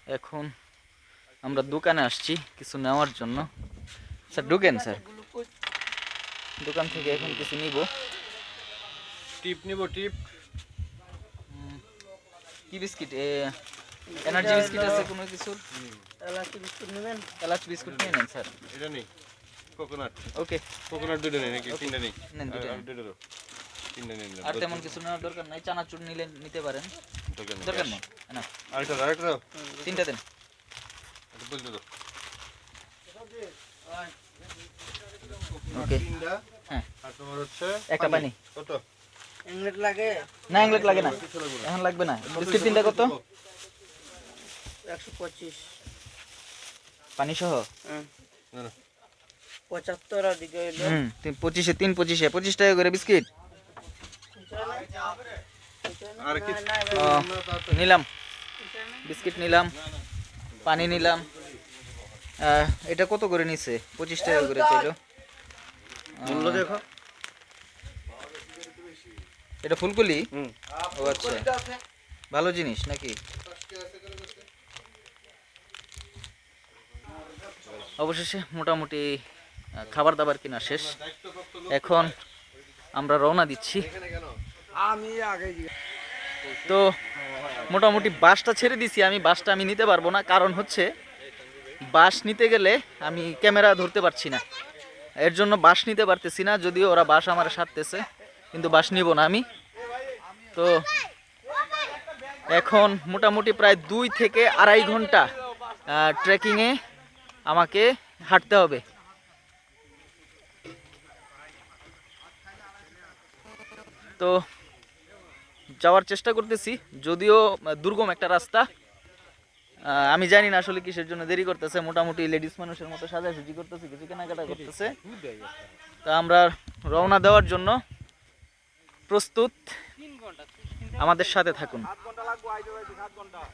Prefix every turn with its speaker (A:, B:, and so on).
A: এখন আমরা দোকানে আসছি কিছু নেওয়ার জন্য। স্যার ঢুকেন স্যার, দোকান থেকে এখন কিছু নিব।
B: টিপ নিব, টিপ।
A: কি বিস্কিট? এনার্জি বিস্কিট আছে কোনো কিছু?
C: এলাচি বিস্কুট নেবেন?
A: এলাচ বিস্কুট নিয়ে নেন স্যার।
B: এটা নেই, কোকোনাট।
A: ওকে,
B: কোকোনাট দুটো নেই নাকি? তিনটা নেই?
A: নেন দুটো
B: আর
A: নেন।
B: দুটো দাও। তিনটা নিয়ে নিলাম।
A: আর তেমন কিছু নেওয়ার দরকার নাই, চানাচুর নিলে নিতে পারেন,
B: দরকার নেই।
A: দরকার নেই। না,
B: আরেকটা দাও, আরেকটা দাও।
A: তিনটা দেন।
B: এটা বলতে দাও।
A: ওকে,
B: তিনটা।
A: হ্যাঁ।
B: আর তোমার হচ্ছে
A: একটা পানি।
B: কত?
C: ইংরেজ লাগে
A: না ইংলেট লাগে না,
B: কিছু লাগবে না।
A: এখন লাগবে না। বিস্কিট তিনটা কত?
C: 125।
A: পানি সহ?
B: না না,
C: 75 আর দিকে হইলো।
A: 25-এ 25 টাকা করে বিস্কিট।
B: আর কি?
A: নিলাম, বিস্কিট নিলাম, পানি নিলাম। এটা কত করে নিছে? 25 টাকা করে ছিল।
B: মূল্য দেখো।
A: এটা ফুলকলি?
B: হুম।
A: ও আচ্ছা, ভালো জিনিস নাকি? অবশেষে মোটামুটি খাবার দাবার কিনা শেষ। এখন আমরা রওনা দিচ্ছি।
C: আমি আগে
A: তো মোটামুটি বাসটা ছেড়ে দিছি আমি। বাসটা আমি নিতে পারবো না, কারণ হচ্ছে বাস নিতে গেলে আমি ক্যামেরা ধরতে পারছি না, এর জন্য বাস নিতে পারতেছি না। যদিও ওরা বাস আমার সারতেছে, কিন্তু বাস নিব না আমি। তো এখন মোটামুটি প্রায় 2 থেকে আড়াই ঘন্টা ট্রেকিংয়ে আমাকে হাঁটতে হবে। তো যাওয়ার চেষ্টা করতেছি, যদিও দুর্গম একটা রাস্তা। আমি জানি না আসলে কিসের জন্য দেরি করতেছে। মোটামুটি লেডিস মানুষের মতো সাজাসুজি করতেছে, কিছু কেনাকাটা করতেছে। তা আমরা রওনা দেওয়ার জন্য প্রস্তুত, আমাদের সাথে থাকুন।